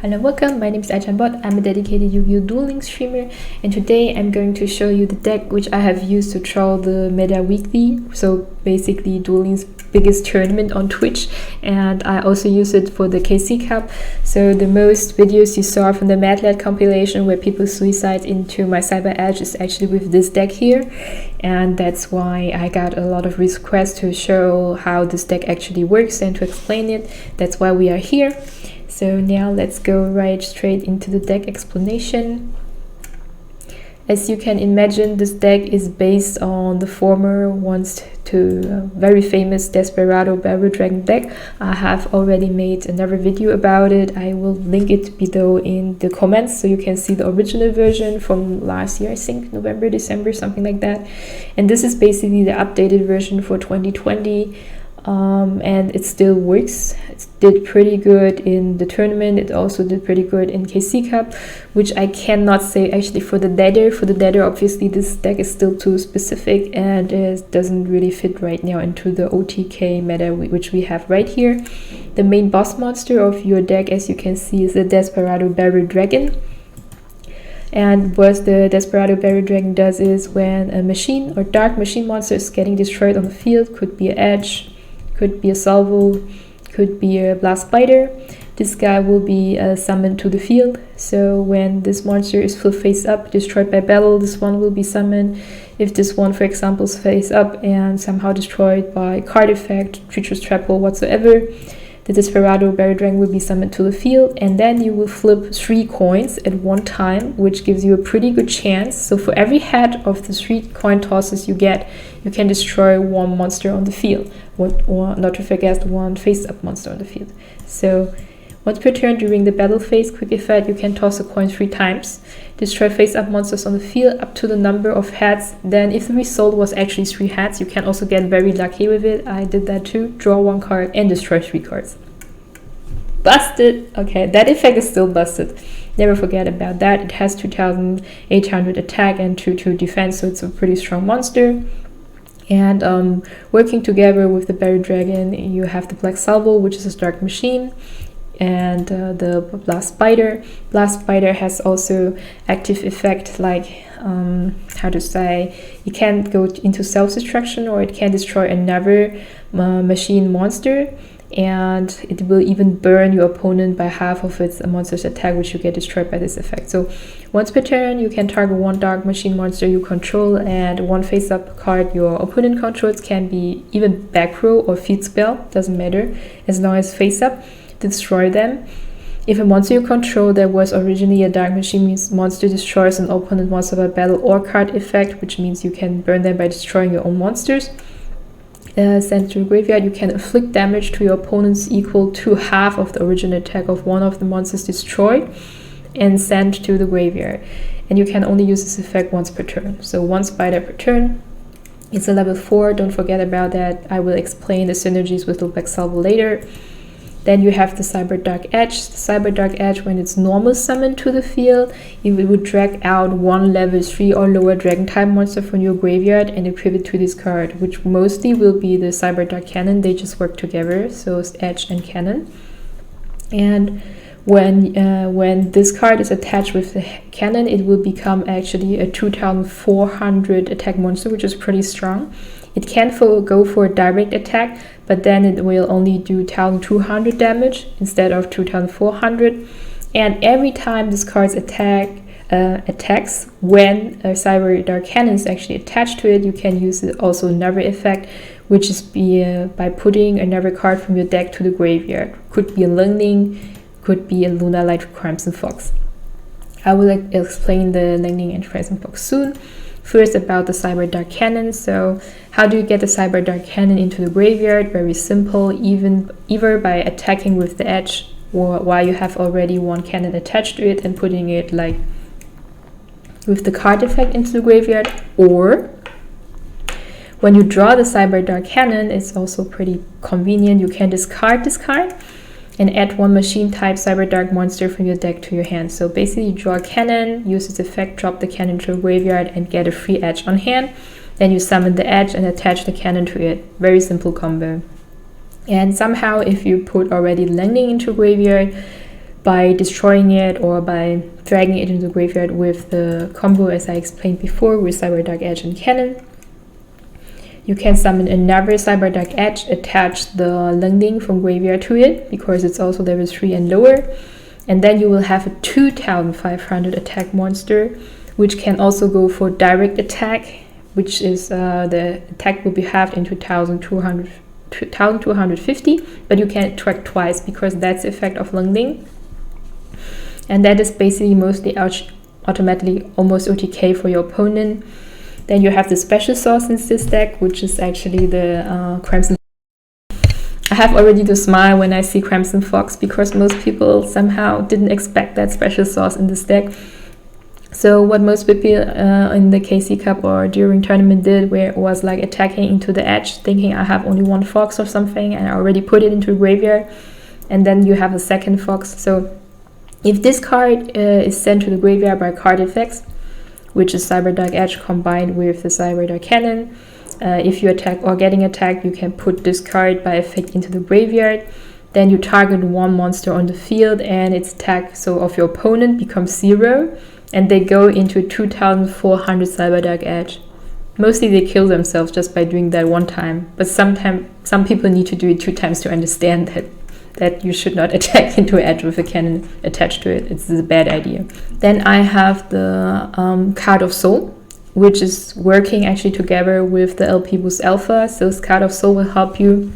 Hello, welcome. My name is Bot. I'm a dedicated Yu-Gi-Oh! Duel Links streamer, and today I'm going to show you the deck which I have used to troll the meta weekly. So basically Duel Links' biggest tournament on Twitch, and I also use it for the KC Cup. So the most videos you saw from the Mad Lad compilation where people suicide into my Cyber Edge is actually with this deck here, and that's why I got a lot of requests to show how this deck actually works and to explain it. That's why we are here. So now let's go right straight into the deck explanation. As you can imagine, this deck is based on the former very famous Desperado Barrel Dragon Deck. I have already made another video about it. I will link it below in the comments so you can see the original version from last year, I think November, December, something like that. And this is basically the updated version for 2020. And it still works. It did pretty good in the tournament. It also did pretty good in KC Cup, which I cannot say actually for the ladder. For the ladder, obviously this deck is still too specific and it doesn't really fit right now into the OTK meta which we have right here. The main boss monster of your deck, as you can see, is the Desperado Barrel Dragon. And what the Desperado Barrel Dragon does is when a machine or dark machine monster is getting destroyed on the field, could be an edge, could be a salvo, could be a blast spider, this guy will be summoned to the field. So when this monster is full face up, destroyed by battle, this one will be summoned. If this one, for example, is face up and somehow destroyed by card effect, creature's trap or whatsoever, the Desperado Barrel Dragon will be summoned to the field, and then you will flip 3 coins at one time, which gives you a pretty good chance. So for every head of the 3 coin tosses you get, you can destroy 1 monster on the field, or not to forget 1 face-up monster on the field. So once per turn during the battle phase, quick effect, you can toss a coin 3 times, destroy face-up monsters on the field up to the number of heads. Then if the result was actually 3 heads, you can also get very lucky with it. I did that too. Draw 1 card and destroy 3 cards. Busted! Okay, that effect is still busted. Never forget about that. It has 2800 attack and 2/2 defense, so it's a pretty strong monster. And working together with the Barrel Dragon, you have the Black Salvo, which is a dark machine, and the Blast Spider. Blast Spider has also active effect like, it can go into self-destruction or it can destroy another machine monster, and it will even burn your opponent by half of its monster's attack, which you get destroyed by this effect. So once per turn, you can target 1 dark machine monster you control and 1 face-up card your opponent controls. Can be even back row or field spell, doesn't matter, as long as face-up, destroy them. If a monster you control that was originally a dark machine monster destroys an opponent monster by battle or card effect, which means you can burn them by destroying your own monsters, sent to the graveyard, you can inflict damage to your opponents equal to half of the original attack of one of the monsters destroyed and sent to the graveyard. And you can only use this effect once per turn. So 1 spider per turn. It's a level 4, don't forget about that. I will explain the synergies with the Black Salvo later. Then you have the Cyberdark Edge. The Cyberdark Edge, when it's normal summoned to the field, it would drag out 1 level 3 or lower dragon type monster from your graveyard and equip it to this card, which mostly will be the Cyberdark Cannon. They just work together, so it's Edge and Cannon. And when this card is attached with the cannon, it will become actually a 2400 attack monster, which is pretty strong. It can go for a direct attack, but then it will only do 1200 damage instead of 2400. And every time this card attacks, when a Cyberdark Cannon is actually attached to it, you can use also another effect, which is by putting another card from your deck to the graveyard. Could be a Lightning, could be a Luna Light Crimson Fox. I will explain the Lightning and Crimson Fox soon. First, about the Cyberdark Cannon. So how do you get the Cyberdark Cannon into the graveyard? Very simple, either by attacking with the edge, or while you have already 1 cannon attached to it and putting it like with the card effect into the graveyard, or when you draw the Cyberdark Cannon, it's also pretty convenient. You can discard this card and add 1 machine type Cyberdark monster from your deck to your hand. So basically you draw a cannon, use its effect, drop the cannon to a graveyard and get a free edge on hand. Then you summon the edge and attach the cannon to it. Very simple combo. And somehow if you put already landing into graveyard, by destroying it or by dragging it into the graveyard with the combo as I explained before with Cyberdark Edge and Cannon. You can summon another Cyberdark Edge, attach the Lungding from graveyard to it because it's also level 3 and lower, and then you will have a 2500 attack monster, which can also go for direct attack, which is the attack will be halved into 1250, but you can attract twice because that's the effect of Lungding. And that is basically mostly automatically almost OTK for your opponent. Then you have the special sauce in this deck, which is actually the Crimson. I have already the smile when I see Crimson Fox because most people somehow didn't expect that special sauce in this deck. So what most people in the KC Cup or during tournament did was like attacking into the edge, thinking I have only one fox or something and I already put it into the graveyard, and then you have a second fox. So if this card is sent to the graveyard by card effects, which is Cyberdark Edge combined with the Cyberdark Cannon, if you attack or getting attacked, you can put this card by effect into the graveyard. Then you target one monster on the field and its attack of your opponent becomes 0, and they go into 2400 Cyberdark Edge. Mostly they kill themselves just by doing that one time, but some people need to do it 2 times to understand that you should not attack into edge with a cannon attached to it. It's a bad idea. Then I have the Card of Soul, which is working actually together with the LP Boost Alpha. So this Card of Soul will help you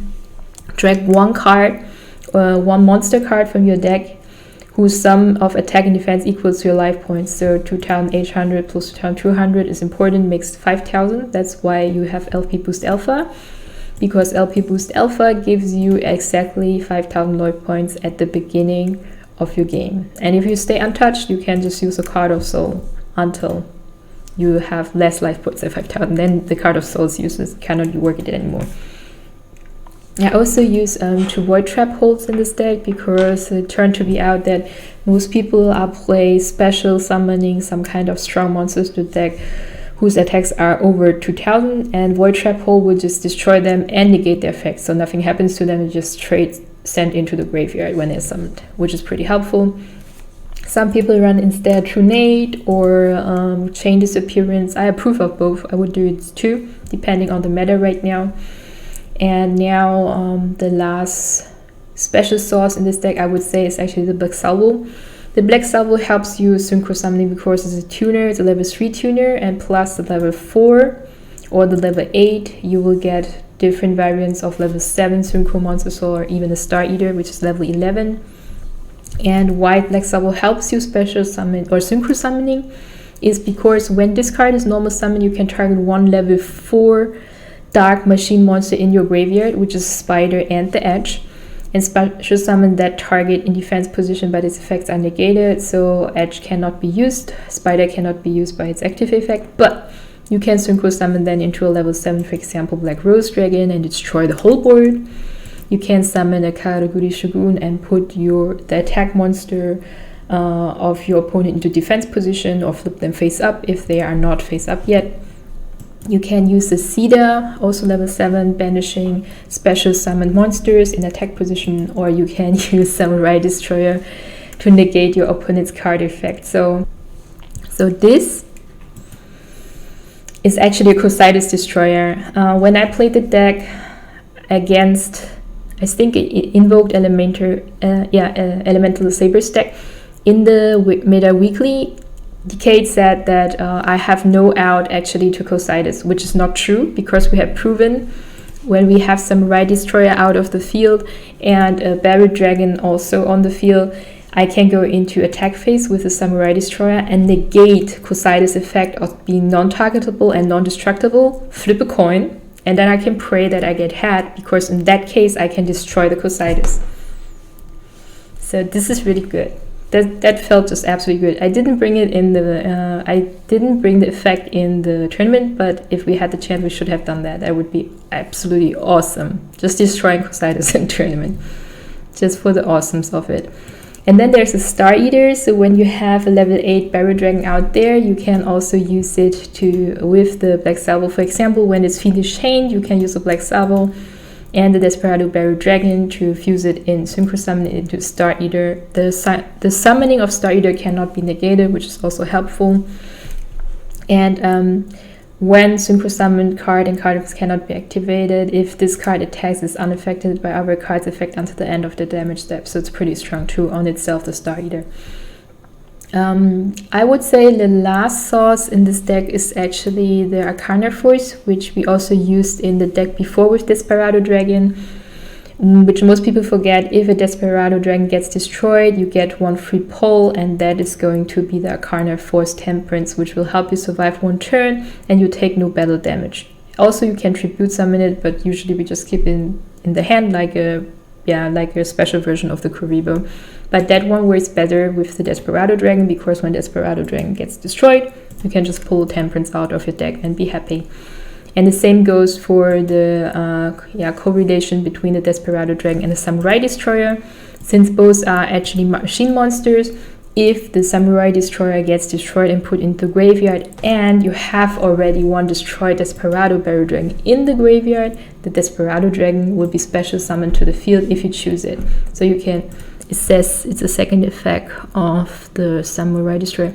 drag one card, one monster card from your deck, whose sum of attack and defense equals to your life points. So 2800 plus 2200 is important, makes 5000. That's why you have LP Boost Alpha, because LP Boost Alpha gives you exactly 5000 life points at the beginning of your game. And if you stay untouched, you can just use a Card of Soul until you have less life points than 5000. Then the Card of Soul's uses cannot work it anymore. I also use 2 Void Trap holds in this deck because it turned to be out that most people are play special summoning some kind of strong monsters to the deck whose attacks are over 2000, and Void Trap hold will just destroy them and negate their effects, so nothing happens to them. It's just straight sent into the graveyard when they're summoned, which is pretty helpful. Some people run instead True Nade or Chain Disappearance. I approve of both. I would do it too, depending on the meta right now. And now the last special sauce in this deck, I would say, is actually the Black Salvo. The Black Salvo helps you synchro summoning because it's a tuner. It's a level 3 tuner, and plus the level 4 or the level 8, you will get different variants of level 7 synchro monsters or even a Star Eater, which is level 11. And why Black Salvo helps you special summon or synchro summoning is because when this card is normal summon, you can target one level 4 dark machine monster in your graveyard, which is Spider and the Edge, and special summon that target in defense position, but its effects are negated, so Edge cannot be used, Spider cannot be used by its active effect, but you can synchro summon then into a level 7, for example, Black Rose Dragon, and destroy the whole board. You can summon a Karaguri Shogun and put the attack monster of your opponent into defense position or flip them face up if they are not face up yet. You can use the Cedar, also level 7, banishing special summon monsters in attack position, or you can use Samurai Destroyer to negate your opponent's card effect. So this is actually a Crusaders Destroyer. When I played the deck against, I think it invoked Elemental Sabers deck, in the Meta Weekly, Decade said that I have no out actually to Crusaders, which is not true, because we have proven when we have Samurai Destroyer out of the field and a Barrel Dragon also on the field, I can go into attack phase with the Samurai Destroyer and negate Crusaders' effect of being non-targetable and non-destructible, flip a coin, and then I can pray that I get had, because in that case I can destroy the Crusaders. So this is really good. That felt just absolutely good. I didn't bring it in the effect in the tournament, but if we had the chance, we should have done that. That would be absolutely awesome. Just destroying Crusaders in tournament, just for the awesomeness of it. And then there's a Star Eater. So when you have a level 8 Barrel Dragon out there, you can also use it with the Black Salvo. For example, when it's Fiendish Chained, you can use a Black Salvo and the Desperado Barrel Dragon to fuse it in Synchro Summon it into Star Eater. The summoning of Star Eater cannot be negated, which is also helpful. And when Synchro Summon card and cards cannot be activated, if this card attacks is unaffected by other cards' effect until the end of the damage step. So it's pretty strong too on itself, the Star Eater. I would say the last sauce in this deck is actually the Arcana Force, which we also used in the deck before with Desperado Dragon, which most people forget. If a Desperado Dragon gets destroyed, you get 1 free pull, and that is going to be the Arcana Force Temperance, which will help you survive 1 turn, and you take no battle damage. Also, you can tribute summon it, but usually we just keep it in the hand like a special version of the Kuribo. But that one works better with the Desperado Dragon, because when Desperado Dragon gets destroyed, you can just pull Temperance out of your deck and be happy. And the same goes for the correlation between the Desperado Dragon and the Samurai Destroyer. Since both are actually machine monsters, if the Samurai Destroyer gets destroyed and put into the graveyard, and you have already 1 destroyed Desperado Barrel Dragon in the graveyard, the Desperado Dragon will be special summoned to the field if you choose it. So you can, it says it's a second effect of the Samurai Destroyer.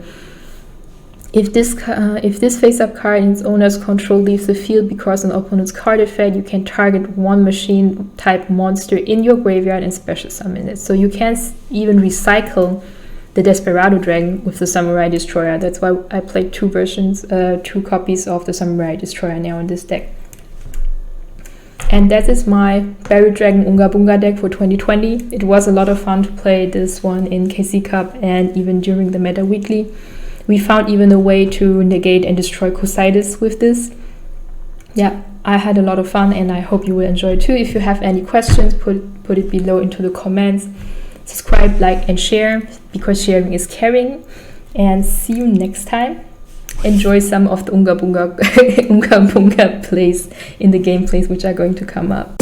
If this face-up card in its owner's control leaves the field because an opponent's card effect, you can target 1 machine-type monster in your graveyard and special summon it. So you can even recycle the Desperado Dragon with the Samurai Destroyer. That's why I played 2 copies of the Samurai Destroyer now in this deck. And that is my Barrel Dragon Unga Bunga deck for 2020. It was a lot of fun to play this one in KC Cup and even during the Meta Weekly. We found even a way to negate and destroy Cositis with this. Yeah, I had a lot of fun, and I hope you will enjoy too. If you have any questions, put it below into the comments. Subscribe, like, and share, because sharing is caring. And see you next time. Enjoy some of the Unga Bunga plays in the gameplays which are going to come up.